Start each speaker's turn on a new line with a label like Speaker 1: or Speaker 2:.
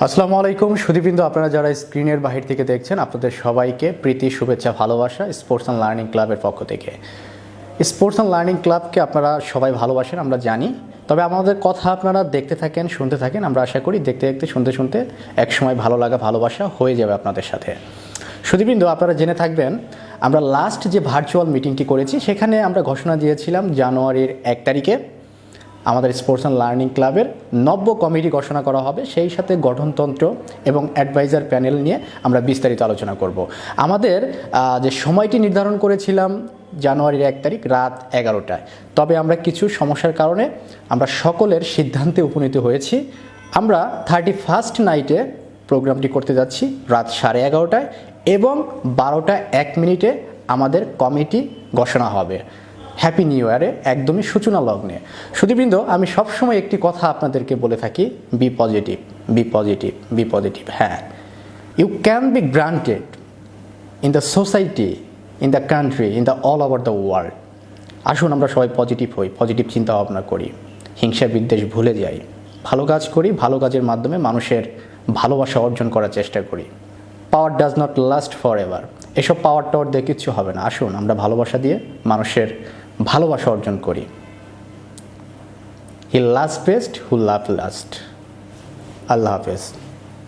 Speaker 1: আসসালামু আলাইকুম সুধীবৃন্দ, আপনারা যারা স্ক্রিনের বাহির থেকে দেখছেন আপনাদের সবাইকে প্রীতি, শুভেচ্ছা, ভালোবাসা স্পোর্টস অ্যান্ড লার্নিং ক্লাবের পক্ষ থেকে। স্পোর্টস অ্যান্ড লার্নিং ক্লাবকে আপনারা সবাই ভালোবাসেন, আমরা জানি। তবে আমাদের কথা আপনারা দেখতে থাকেন, শুনতে থাকেন। আমরা আশা করি দেখতে দেখতে, শুনতে শুনতে একসময় ভালো লাগা, ভালোবাসা হয়ে যাবে আপনাদের সাথে। সুধীবৃন্দ, আপনারা জেনে থাকবেন আমরা লাস্ট যে ভার্চুয়াল মিটিংটি করেছি সেখানে আমরা ঘোষণা দিয়েছিলাম জানুয়ারির 1 তারিখে আমাদের স্পোর্টস অ্যান্ড লার্নিং ক্লাবের নব্য কমিটি ঘোষণা করা হবে। সেই সাথে গঠনতন্ত্র এবং অ্যাডভাইজার প্যানেল নিয়ে আমরা বিস্তারিত আলোচনা করব। আমাদের যে সময়টি নির্ধারণ করেছিলাম জানুয়ারির 1 তারিখ রাত 11টায়, তবে আমরা কিছু সমস্যার কারণে আমরা সকলের সিদ্ধান্তে উপনীত হয়েছি। আমরা 31st নাইটে প্রোগ্রামটি করতে যাচ্ছি রাত 11:30টায় এবং 12:01 আমাদের কমিটি ঘোষণা হবে। হ্যাপি নিউ ইয়ারে একদমই সূচনা লগ্নে। সুধীবৃন্দ, আমি সবসময় একটি কথা আপনাদেরকে বলে থাকি, be positive, be positive, be positive. হ্যাঁ, you can be granted in the society, in the country, in the all over the world. আসুন আমরা সবাই পজিটিভ হই, পজিটিভ চিন্তা ভাবনা করি, হিংসা বিদ্বেষ ভুলে যাই, ভালো কাজ করি, ভালো কাজের মাধ্যমে মানুষের ভালোবাসা অর্জন করার চেষ্টা করি। Power does not last for ever. এসব পাওয়ার টাওয়ার দিয়ে কিচ্ছু হবে না। আসুন আমরা ভালোবাসা দিয়ে মানুষের ভালোবাসা অর্জন করি। হি love best who love last. আল্লাহ হাফেজ।